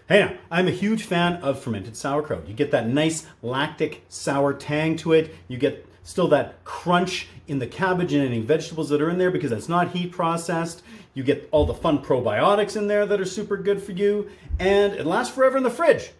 Hey now, I'm a huge fan of fermented sauerkraut. You get that nice lactic sour tang to it. You get still that crunch in the cabbage and any vegetables that are in there because it's not heat processed. You get all the fun probiotics in there that are super good for you, and it lasts forever in the fridge.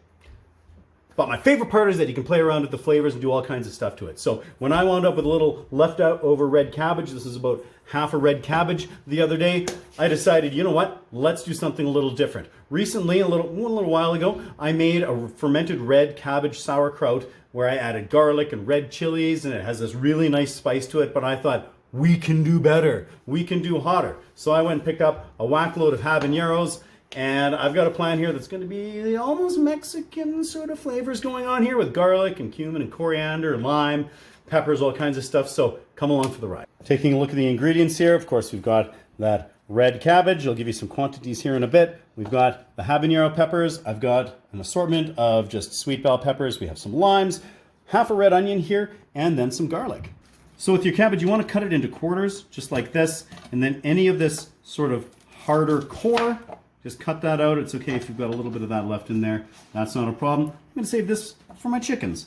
But my favorite part is that you can play around with the flavors and do all kinds of stuff to it. So when I wound up with a little left out over red cabbage, this is about half a red cabbage the other day, I decided, you know what, let's do something a little different. Recently, a little while ago, I made a fermented red cabbage sauerkraut where I added garlic and red chilies, and it has this really nice spice to it, but I thought, we can do better. We can do hotter. So I went and picked up a whack load of habaneros, and I've got a plan here that's going to be almost Mexican sort of flavors going on here with garlic and cumin and coriander and lime, peppers, all kinds of stuff. So come along for the ride. Taking a look at the ingredients here, of course, we've got that red cabbage. I'll give you some quantities here in a bit. We've got the habanero peppers. I've got an assortment of just sweet bell peppers. We have some limes, half a red onion here, and then some garlic. So with your cabbage, you want to cut it into quarters, just like this. And then any of this sort of harder core, just cut that out. It's okay if you've got a little bit of that left in there. That's not a problem. I'm going to save this for my chickens.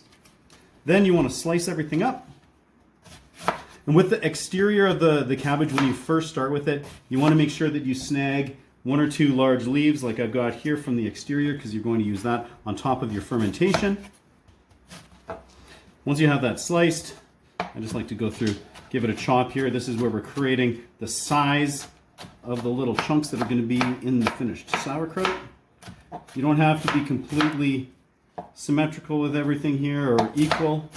Then you want to slice everything up. And with the exterior of the cabbage, when you first start with it, you want to make sure that you snag 1 or 2 large leaves like I've got here from the exterior, because you're going to use that on top of your fermentation. Once you have that sliced, I just like to go through, give it a chop here. This is where we're creating the size of the little chunks that are going to be in the finished sauerkraut. You don't have to be completely symmetrical with everything here or equal.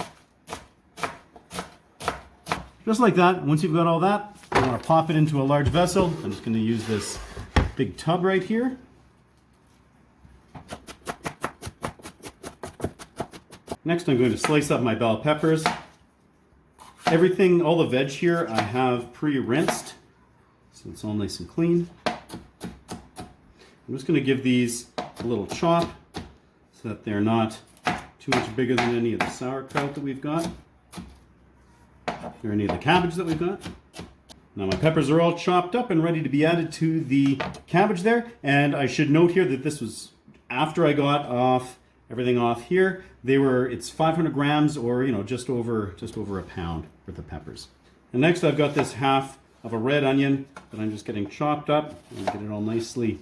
Just like that. Once you've got all that, you want to pop it into a large vessel. I'm just going to use this big tub right here. Next, I'm going to slice up my bell peppers. Everything, all the veg here, I have pre-rinsed, so it's all nice and clean. I'm just going to give these a little chop so that they're not too much bigger than any of the sauerkraut that we've got, or any of the cabbage that we've got. Now my peppers are all chopped up and ready to be added to the cabbage there. And I should note here that this was after I got everything off here. It's 500 grams, or just over a pound worth of peppers. And next I've got this half of a red onion that I'm just getting chopped up and get it all nicely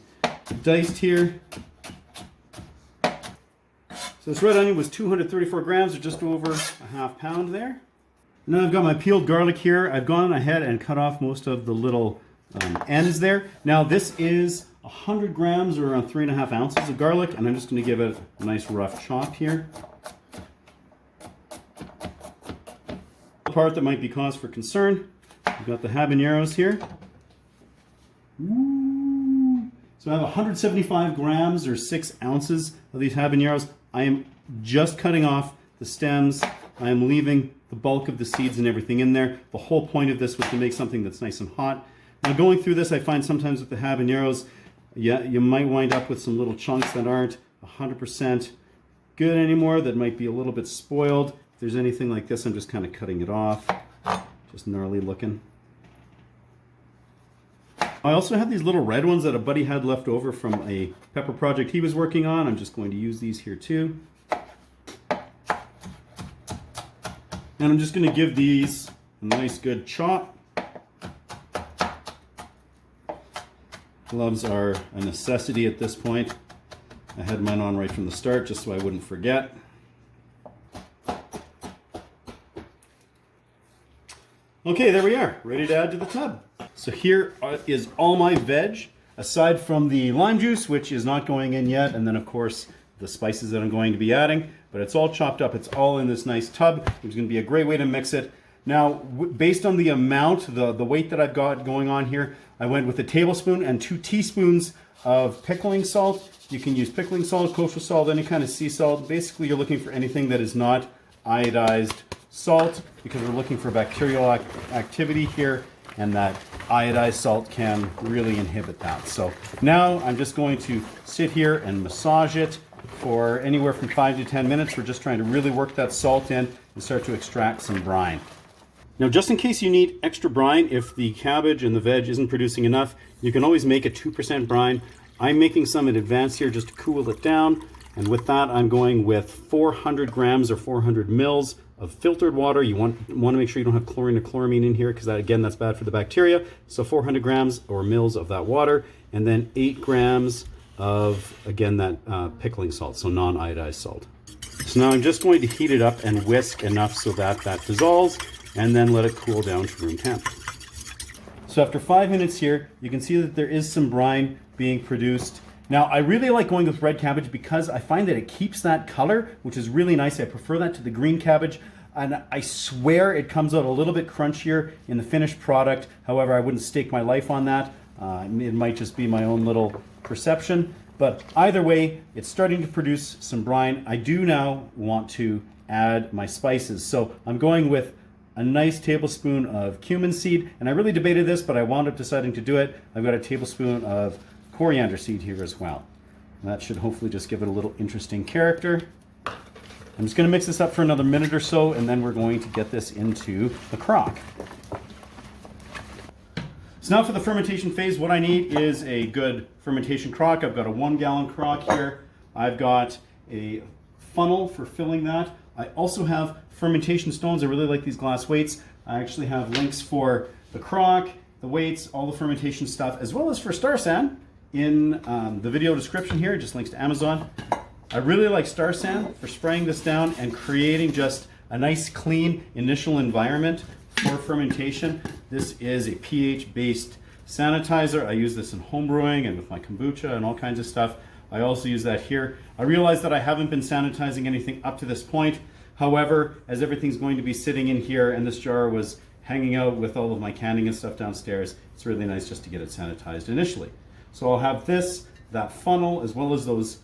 diced here. So this red onion was 234 grams, or just over a half pound there. Now I've got my peeled garlic here. I've gone ahead and cut off most of the little ends there. Now this is 100 grams, or around 3.5 ounces of garlic, and I'm just going to give it a nice rough chop here. The part that might be cause for concern, I've got the habaneros here. Ooh. So I have 175 grams, or 6 ounces of these habaneros. I am just cutting off the stems. I am leaving the bulk of the seeds and everything in there. The whole point of this was to make something that's nice and hot. Now going through this, I find sometimes with the habaneros, you might wind up with some little chunks that aren't 100% good anymore, that might be a little bit spoiled. If there's anything like this, I'm just kind of cutting it off. Just gnarly looking. I also have these little red ones that a buddy had left over from a pepper project he was working on. I'm just going to use these here too. And I'm just going to give these a nice good chop. Gloves are a necessity at this point. I had mine on right from the start just so I wouldn't forget. Okay, there we are, ready to add to the tub. So here is all my veg, aside from the lime juice, which is not going in yet, and then of course the spices that I'm going to be adding, but it's all chopped up. It's all in this nice tub, which is going to be a great way to mix it. Now, based on the amount, the weight that I've got going on here, I went with a tablespoon and 2 teaspoons of pickling salt. You can use pickling salt, kosher salt, any kind of sea salt. Basically, you're looking for anything that is not iodized salt, because we're looking for bacterial activity here, and that iodized salt can really inhibit that. So now I'm just going to sit here and massage it for anywhere from 5 to 10 minutes. We're just trying to really work that salt in and start to extract some brine. Now, just in case you need extra brine, if the cabbage and the veg isn't producing enough, you can always make a 2% brine. I'm making some in advance here just to cool it down. And with that, I'm going with 400 grams or 400 mils of filtered water. You want to make sure you don't have chlorine or chloramine in here, because again, that's bad for the bacteria. So 400 grams or mils of that water, and then 8 grams of, again, that pickling salt, so non-iodized salt. So now I'm just going to heat it up and whisk enough so that that dissolves, and then let it cool down to room temp. So after 5 minutes here, you can see that there is some brine being produced. Now, I really like going with red cabbage because I find that it keeps that color, which is really nice. I prefer that to the green cabbage, and I swear it comes out a little bit crunchier in the finished product. However, I wouldn't stake my life on that. It might just be my own little perception, but either way, it's starting to produce some brine. I do now want to add my spices. So I'm going with a nice tablespoon of cumin seed, and I really debated this, but I wound up deciding to do it. I've got a tablespoon of coriander seed here as well. And that should hopefully just give it a little interesting character. I'm just going to mix this up for another minute or so, and then we're going to get this into the crock. So now for the fermentation phase, what I need is a good fermentation crock. I've got a 1 gallon crock here. I've got a funnel for filling that. I also have fermentation stones. I really like these glass weights. I actually have links for the crock, the weights, all the fermentation stuff, as well as for Star San in the video description here, just links to Amazon. I really like Star San for spraying this down and creating just a nice clean initial environment for fermentation. This is a pH-based sanitizer. I use this in home brewing and with my kombucha and all kinds of stuff. I also use that here. I realize that I haven't been sanitizing anything up to this point. However, as everything's going to be sitting in here and this jar was hanging out with all of my canning and stuff downstairs, it's really nice just to get it sanitized initially. So I'll have this, that funnel, as well as those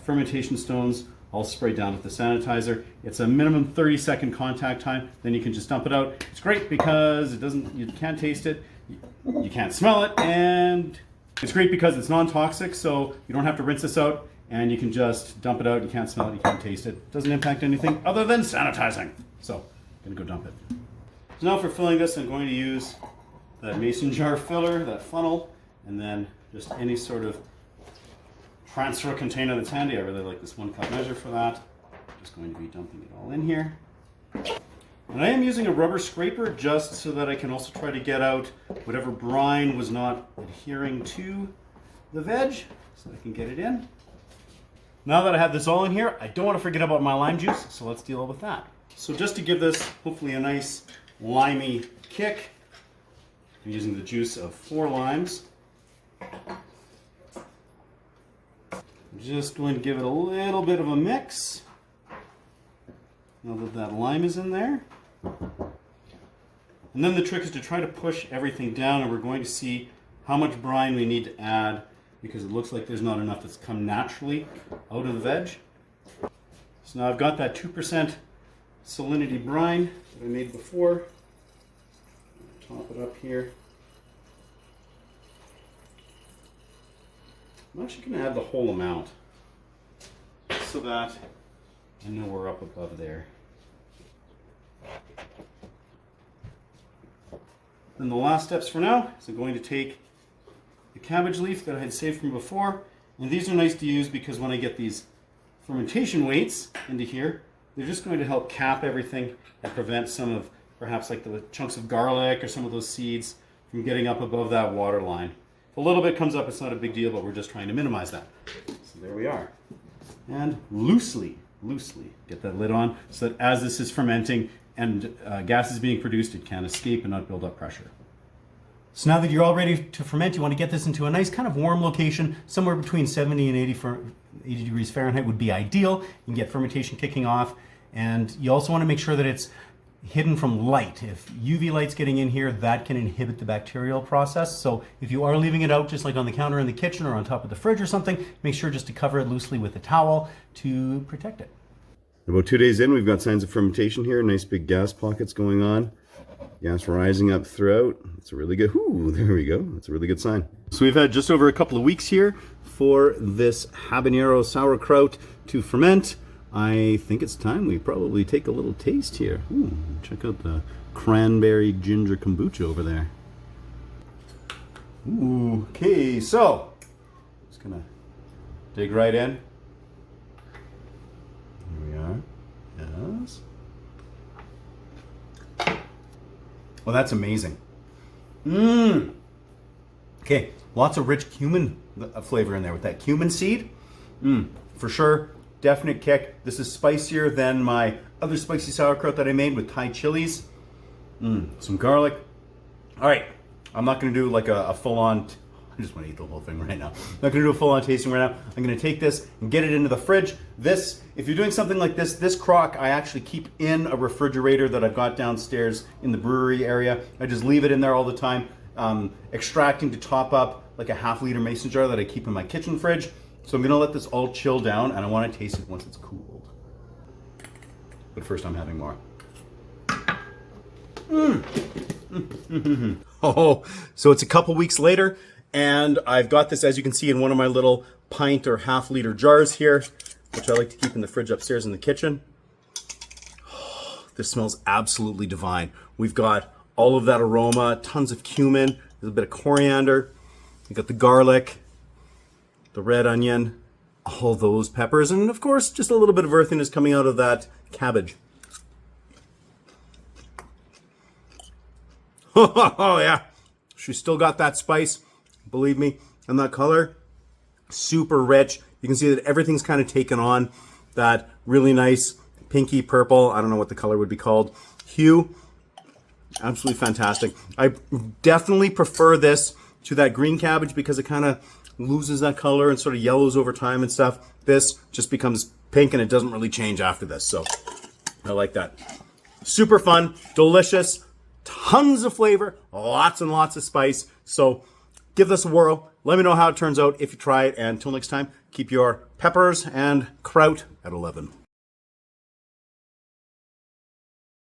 fermentation stones all sprayed down with the sanitizer. It's a minimum 30-second contact time, then you can just dump it out. It's great because you can't taste it, you can't smell it, and it's great because it's non-toxic, so you don't have to rinse this out, and you can just dump it out. You can't smell it, you can't taste it. It doesn't impact anything other than sanitizing. So I'm gonna go dump it. So now for filling this, I'm going to use that mason jar filler, that funnel, and then just any sort of transfer container that's handy. I really like this 1 cup measure for that. I'm just going to be dumping it all in here. And I am using a rubber scraper just so that I can also try to get out whatever brine was not adhering to the veg, so I can get it in. Now that I have this all in here, I don't want to forget about my lime juice, so let's deal with that. So just to give this hopefully a nice limey kick, I'm using the juice of 4 limes. I'm just going to give it a little bit of a mix. Now that that lime is in there. And then the trick is to try to push everything down, and we're going to see how much brine we need to add, because it looks like there's not enough that's come naturally out of the veg. So now I've got that 2% salinity brine that I made before. Top it up here. I'm actually going to add the whole amount so that I know we're up above there. Then the last steps for now is I'm going to take the cabbage leaf that I had saved from before, and these are nice to use because when I get these fermentation weights into here, they're just going to help cap everything and prevent some of perhaps like the chunks of garlic or some of those seeds from getting up above that water line. If a little bit comes up, it's not a big deal, but we're just trying to minimize that. So there we are. And loosely get that lid on so that as this is fermenting and gas is being produced, it can escape and not build up pressure. So now that you're all ready to ferment, you want to get this into a nice kind of warm location, somewhere between 70 and 80 degrees Fahrenheit would be ideal. You can get fermentation kicking off, and you also want to make sure that it's hidden from light. If UV light's getting in here, that can inhibit the bacterial process. So if you are leaving it out just like on the counter in the kitchen or on top of the fridge or something, make sure just to cover it loosely with a towel to protect it. About 2 days in, we've got signs of fermentation here. Nice big gas pockets going on. Gas rising up throughout. It's a really good, ooh, there we go. That's a really good sign. So we've had just over a couple of weeks here for this habanero sauerkraut to ferment. I think it's time we probably take a little taste here. Ooh, check out the cranberry ginger kombucha over there. Ooh, okay, so let's gonna dig right in. Here we are. Yes. Well, that's amazing. Mmm. Okay, lots of rich cumin flavor in there with that cumin seed. For sure, definite kick. This is spicier than my other spicy sauerkraut that I made with Thai chilies. Some garlic. All right, I'm not gonna do like a full-on, I just wanna eat the whole thing right now. I'm not gonna do a full-on tasting right now. I'm gonna take this and get it into the fridge. This, if you're doing something like this crock, I actually keep in a refrigerator that I've got downstairs in the brewery area. I just leave it in there all the time. Extracting to top up like a half-liter mason jar that I keep in my kitchen fridge. So I'm gonna let this all chill down and I wanna taste it once it's cooled. But first I'm having more. Oh, so it's a couple weeks later and I've got this, as you can see, in one of my little pint or half-liter jars here, which I like to keep in the fridge upstairs in the kitchen. Oh, this smells absolutely divine. We've got all of that aroma, tons of cumin, there's a bit of coriander, you got the garlic, the red onion, all those peppers, and of course, just a little bit of earthiness coming out of that cabbage. Oh yeah, she's still got that spice, believe me, and that color, super rich. You can see that everything's kind of taken on that really nice pinky purple, I don't know what the color would be called, hue. Absolutely fantastic. I definitely prefer this to that green cabbage because it kind of loses that color and sort of yellows over time and stuff. This just becomes pink and it doesn't really change after this. So I like that. Super fun, delicious, tons of flavor, lots and lots of spice. So give this a whirl. Let me know how it turns out if you try it. And until next time, keep your peppers and kraut at 11.